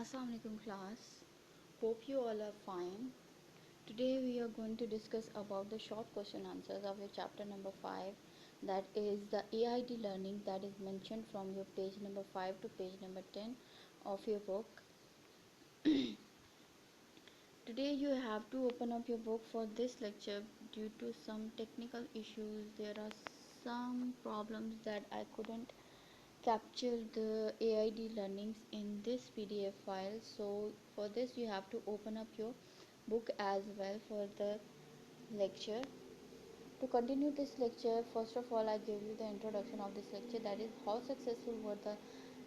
Assalamu alaikum class. Hope you all are fine. Today we are going to discuss about the short question answers of your chapter number 5, that is the AID learning, that is mentioned from your page number 5 to page number 10 of your book. Today you have to open up your book for this lecture. Due to some technical issues, there are some problems that I couldn't capture the AID learnings in this PDF file. So for this you have to open up your book as well for the lecture. To continue this lecture, first of all I give you the introduction of this lecture, that is how successful were the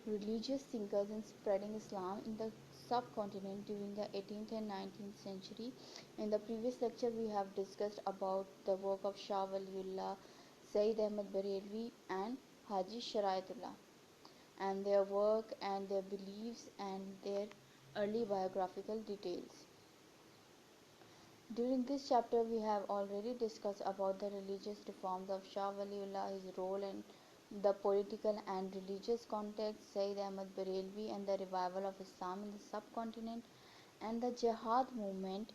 religious thinkers in spreading Islam in the subcontinent during the 18th and 19th century. In the previous lecture we have discussed about the work of Shah Waliullah, Sayyid Ahmad Barelvi and Haji Shariatullah, and their work and their beliefs and their early biographical details. During this chapter we have already discussed about the religious reforms of Shah Waliullah, his role in the political and religious context, Sayyid Ahmad Barelvi and the revival of Islam in the subcontinent, and the Jihad movement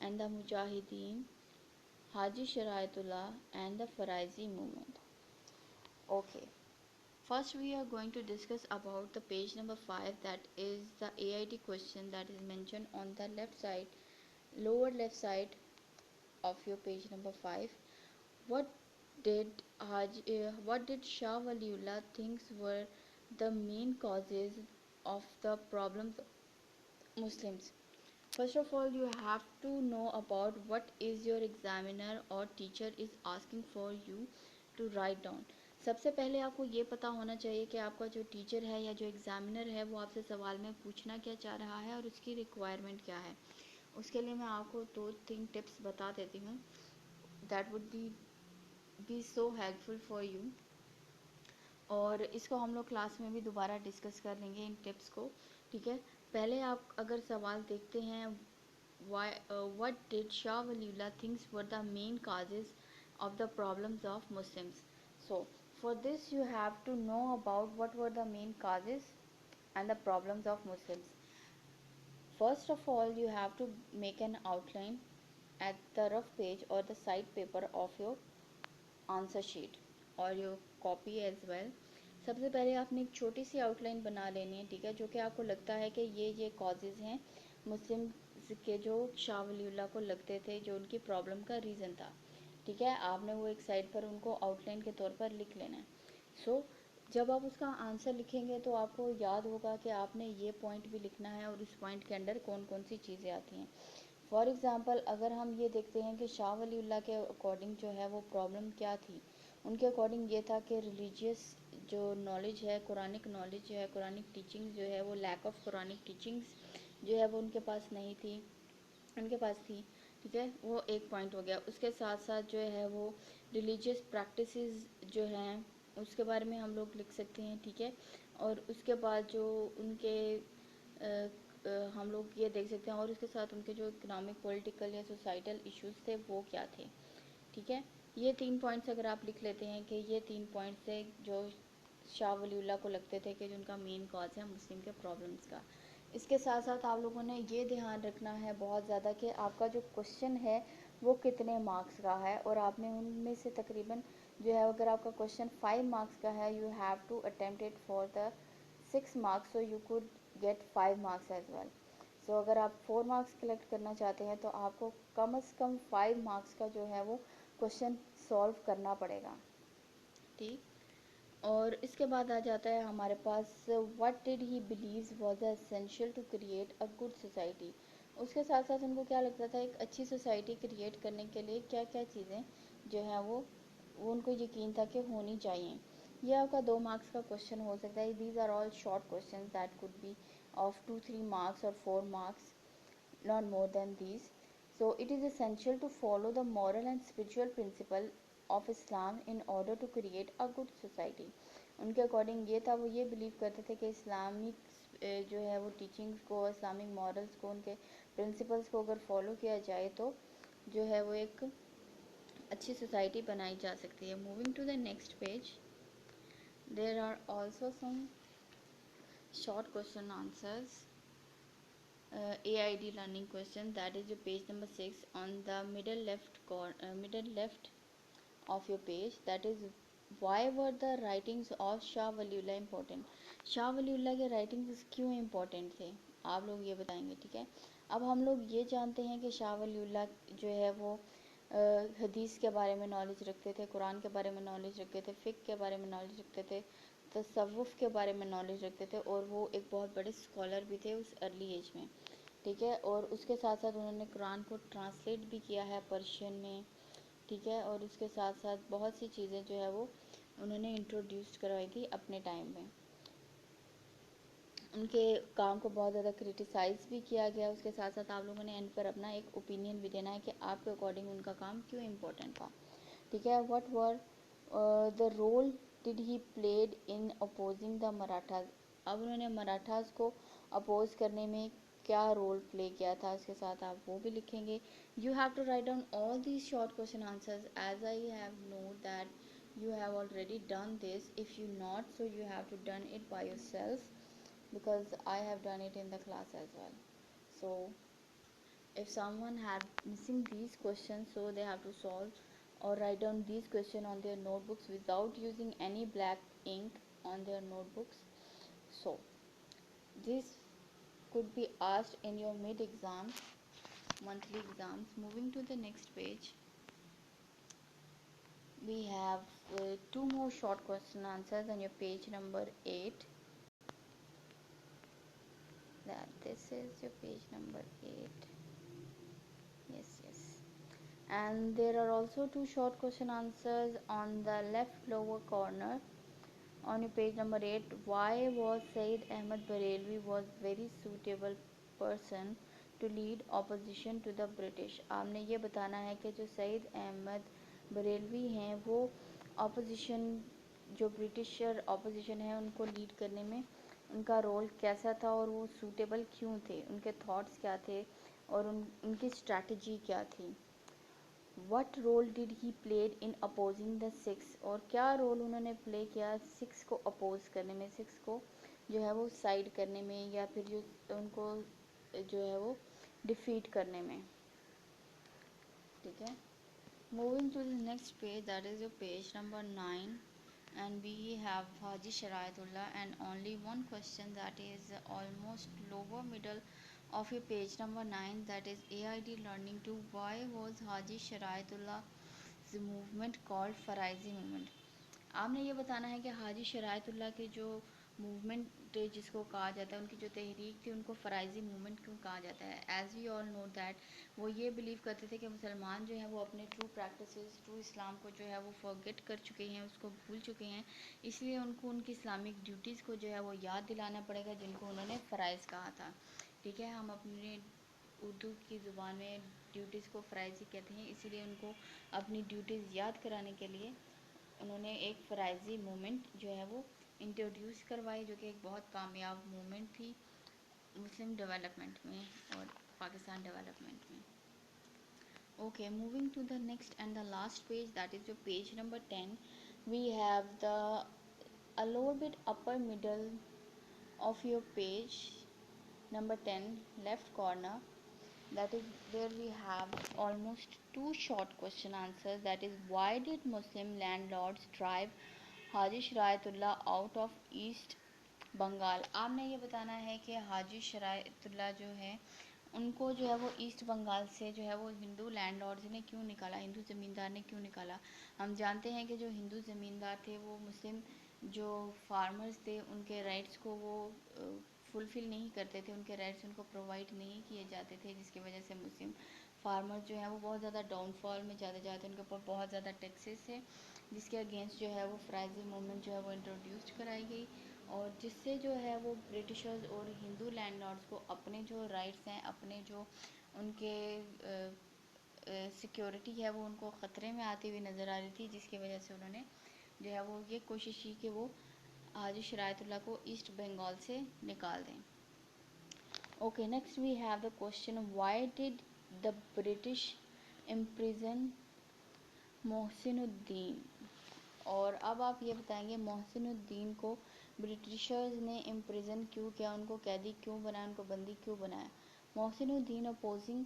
and the Mujahideen, Haji Shariatullah and the Faraizi movement. Okay. First we are going to discuss about the page number 5, that is the AID question that is mentioned on the left side, lower left side of your page number 5. What did Shah Waliullah thinks were the main causes of the problems of Muslims? First of all, you have to know about what is your examiner or teacher is asking for you to write down. सबसे पहले आपको ये पता होना चाहिए कि आपका जो टीचर है या जो एग्जामिनर है वो आपसे सवाल में पूछना क्या चाह रहा है और उसकी रिक्वायरमेंट क्या है. उसके लिए मैं आपको 2-3 टिप्स बता देती हूँ. That would be so helpful for you, और इसको हम लोग क्लास में भी दोबारा डिस्कस कर लेंगे इन टिप्स को. ठीक है, पहले आप अगर सवाल देखते हैं, what did Shah Waliullah thinks were the main causes of the problems of Muslims? So for this you have to know about what were the main causes and the problems of Muslims. First of all, you have to make an outline at the rough page or the side paper of your answer sheet और your copy as well. सबसे पहले आपने एक छोटी सी outline बना लेनी है. ठीक है, जो कि आपको लगता है कि ये कॉजेज़ हैं मुस्लिम के जो शाह वलीउल्लाह को लगते थे, जो उनकी प्रॉब्लम का रीज़न था. ठीक है, आपने वो एक साइड पर उनको आउटलाइन के तौर पर लिख लेना है. सो जब आप उसका आंसर लिखेंगे तो आपको याद होगा कि आपने ये पॉइंट भी लिखना है और उस पॉइंट के अंदर कौन कौन सी चीज़ें आती हैं. फॉर एग्ज़ाम्पल, अगर हम ये देखते हैं कि शाह वलीउल्लाह के अकॉर्डिंग जो है वो प्रॉब्लम क्या थी, उनके अकॉर्डिंग ये था कि रिलीजियस जो नॉलेज है, कुरानिक नॉलेज जो है, कुरानिक टीचिंग्स जो है वो लैक ऑफ कुरानिक टीचिंग्स जो है वो उनके पास नहीं थी, उनके पास थी. ठीक है, वो एक पॉइंट हो गया. उसके साथ साथ जो है वो रिलीजियस प्रैक्टिसेस जो हैं उसके बारे में हम लोग लिख सकते हैं. ठीक है, और उसके बाद जो उनके हम लोग ये देख सकते हैं, और उसके साथ उनके जो इकोनॉमिक, पॉलिटिकल या सोसाइटल इश्यूज़ थे वो क्या थे. ठीक है, ये 3 पॉइंट्स अगर आप लिख लेते हैं कि ये 3 पॉइंट्स थे जो शाह वलीउल्लाह को लगते थे कि जो उनका मेन कॉज है मुस्लिम के प्रॉब्लम्स का. इसके साथ साथ आप लोगों ने ये ध्यान रखना है बहुत ज़्यादा कि आपका जो क्वेश्चन है वो कितने मार्क्स का है, और आपने उनमें से तकरीबन जो है, अगर आपका क्वेश्चन 5 मार्क्स का है, you have to attempt it for the 6 marks, so you could get 5 marks as well. सो अगर आप 4 मार्क्स कलेक्ट करना चाहते हैं तो आपको कम से कम 5 मार्क्स का जो है वो क्वेश्चन सॉल्व करना पड़ेगा. ठीक, और इसके बाद आ जाता है हमारे पास what did he believes was essential to create a good society. उसके साथ साथ उनको क्या लगता था एक अच्छी सोसाइटी क्रिएट करने के लिए क्या क्या चीज़ें जो हैं वो उनको यकीन था कि होनी चाहिए. ये आपका 2 मार्क्स का क्वेश्चन हो सकता है. These are all short question that could be of 2-3 marks और 4 marks, not more than these. So it is essential to follow the moral and spiritual principle of Islam in order to create a good society. उनके according ये था, वो ये believe करते थे कि Islamic जो है वो टीचिंग्स को, इस्लामिक मॉरल्स को, उनके प्रिंसिपल्स को अगर फॉलो किया जाए तो जो है वो एक अच्छी सोसाइटी बनाई जा सकती है. Moving to the next page, there are also some short question answers. AID learning question, that is your page number 6 on the middle left of your page. That is, why were the writings of Shah Waliullah important? Shah Waliullah के writings क्यों important थे, आप लोग ये बताएंगे, ठीक है। अब हम लोग ये जानते हैं कि शाह वलीउल्लाह जो है वो हदीस के बारे में नॉलेज रखते थे, कुरान के बारे में नॉलेज रखते थे, फ़िक़्ह के बारे में नॉलेज रखते थे, तसव्वुफ़ के बारे में नॉलेज रखते थे, और वो एक बहुत बड़े स्कॉलर भी थे उस अर्ली एज में, ठीक है। और उसके साथ साथ उन्होंने कुरान को ट्रांसलेट भी किया है पर्शियन में, ठीक है। और उसके साथ साथ बहुत सी चीज़ें जो है वो उन्होंने इंट्रोड्यूस करवाई थी अपने टाइम में। उनके काम को बहुत ज़्यादा क्रिटिसाइज़ भी किया गया। उसके साथ साथ आप लोगों ने एंड पर अपना एक ओपिनियन भी देना है कि आपके अकॉर्डिंग उनका काम क्यों इम्पोर्टेंट था, ठीक है। What were the role did he played in opposing the Marathas, अब उन्होंने मराठास को अपोज करने में क्या रोल प्ले किया था, उसके साथ आप वो भी लिखेंगे। You have to write down all these short question answers as I have know that you have already done this. If you not, so you have to done it by yourself, because I have done it in the class as well. So if someone had missing these questions, so they have to solve or write down these questions on their notebooks without using any black ink on their notebooks. So this could be asked in your mid exams, monthly exams. Moving to the next page, we have two more short question answers on your page number 8. That this is your page number 8. Yes. And there are also two short question answers on the left lower corner on your page number 8. Why was Sayyid Ahmad Barelvi was very suitable person to lead opposition to the British? आपने ये बताना है कि जो सईद अहमद बरेलवी हैं वो opposition, जो britisher opposition है उनको लीड करने में उनका रोल कैसा था और वो सूटेबल क्यों थे, उनके थॉट्स क्या थे और उनकी स्ट्रैटेजी क्या थी। What role did he played in opposing the Sikhs, और क्या रोल उन्होंने प्ले किया सिक्स को अपोज करने में, सिक्स को जो है वो साइड करने में या फिर जो उनको जो है वो डिफीट करने में, ठीक है। Moving to the next page, that is your page number 9, and we have Haji Sharaitullah and only one question that is almost lower middle of your page number 9, that is AID learning 2. Why was Haji Sharaitullah's movement called Faraizi movement? आपने ये बताना है कि हाजी शरायतुल्लाह की जो movement जिसको कहा जाता है, उनकी जो तहरीक थी उनको फ़राइज़ी मूवमेंट क्यों कहा जाता है। As we all know that वो ये बिलीव करते थे कि मुसलमान जो हैं वो अपने ट्रू प्रैक्टिसेस, ट्रू इस्लाम को जो है वो फॉरगेट कर चुके हैं, उसको भूल चुके हैं, इसलिए उनको उनकी इस्लामिक ड्यूटीज़ को जो है वो याद दिलाना पड़ेगा जिनको उन्होंने फ़राइज़ कहा था, ठीक है। हम अपने उर्दू की ज़ुबान में ड्यूटीज़ को फ़राइज़ी कहते हैं, इसीलिए उनको अपनी ड्यूटीज़ याद कराने के लिए उन्होंने एक फ़राइज़ी मूवमेंट जो है वो इंट्रोड्यूस करवाई, जो कि एक बहुत कामयाब मूवमेंट थी मुस्लिम डेवलपमेंट में और पाकिस्तान डेवलपमेंट में। Okay, moving to the next and the last page, that is your page number 10. We have the a little bit upper middle of your page number 10 left corner, that is where we have almost two short question answers, that is why did Muslim landlords drive Haji Shariatullah out of East Bengal. आपने ये बताना है कि हाजी शरायतुल्लाह जो है उनको जो है वो ईस्ट बंगाल से जो है वो हिंदू लैंडलॉर्ड्स ने क्यों निकाला, हिंदू ज़मींदार ने क्यों निकाला। हम जानते हैं कि जो हिंदू ज़मींदार थे वो मुस्लिम जो फार्मर्स थे उनके राइट्स को वो फुलफ़िल नहीं करते थे, उनके राइट्स उनको प्रोवाइड नहीं किए जाते थे, जिसकी वजह से मुस्लिम फार्मर्स जो है वो बहुत ज़्यादा डाउनफॉल में जाते जाते उनके ऊपर बहुत ज़्यादा टैक्सेस है, जिसके अगेंस्ट जो है वो फ़राइज़ी मूवमेंट जो है वो इंट्रोड्यूस कराई गई, और जिससे जो है वो ब्रिटिशर्स और हिंदू लैंडलॉर्ड्स को अपने जो राइट्स हैं, अपने जो उनके सिक्योरिटी है वो उनको ख़तरे में आती हुई नज़र आ रही थी, जिसकी वजह से उन्होंने जो है वो ये कोशिश की कि वो हाजी शरायतुल्लाह को ईस्ट बंगाल से निकाल दें। Okay, next we have the question why did the British imprison Mohsinuddin, और अब आप ये बताएंगे मोहसिनुद्दीन को ब्रिटिशर्स ने इम्प्रिजन क्यों किया, उनको कैदी क्यों बनाया, उनको बंदी क्यों बनाया। Mohsinuddin opposing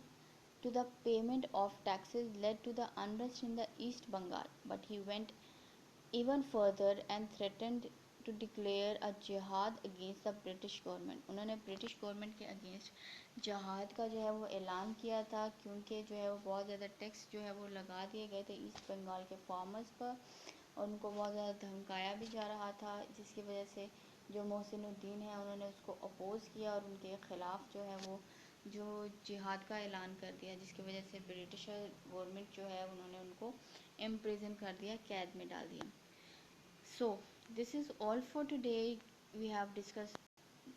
to the payment of taxes led to the unrest in the East Bengal, but he went even further and threatened to declare a jihad against the British government. उन्होंने ब्रिटिश गवर्नमेंट के against जहाद का जो है वो ऐलान किया था, क्योंकि जो है वो बहुत ज़्यादा टैक्स जो है वो लगा दिए गए थे ईस्ट बंगाल के फार्मर्स पर और उनको बहुत ज़्यादा धमकाया भी जा रहा था, जिसकी वजह से जो मोहसिनुद्दीन है उन्होंने उसको अपोज़ किया और उनके ख़िलाफ़ जो है वो जो जिहाद का ऐलान कर दिया, जिसकी वजह से ब्रिटिश गवर्नमेंट जो है उन्होंने उनको इम्प्रिजन कर दिया, कैद में डाल दिया. So this is all for today. We have discussed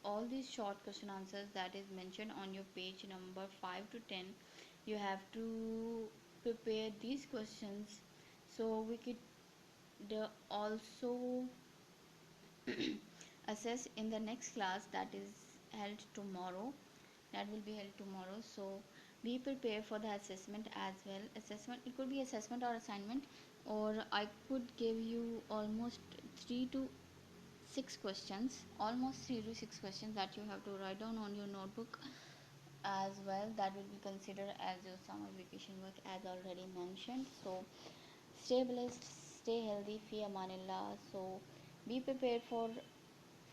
all these short question answers that is mentioned on your page number 5 to 10. You have to prepare these questions, so we could also assess in the next class that is held tomorrow, so be prepared for the assessment as well. Assessment, it could be assessment or assignment, or I could give you almost 3 to 6 questions, that you have to write down on your notebook as well. That will be considered as your summer vacation work as already mentioned. So stay blessed, stay healthy, fi amanillah. So be prepared for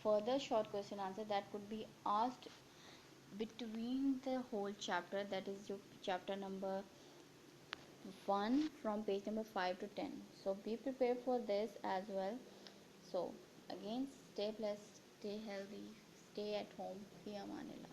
further short question answer that could be asked between the whole chapter, that is your chapter number 1 from page number 5 to 10. So be prepared for this as well. So again, stay blessed, stay healthy, stay at home, fi amanillah.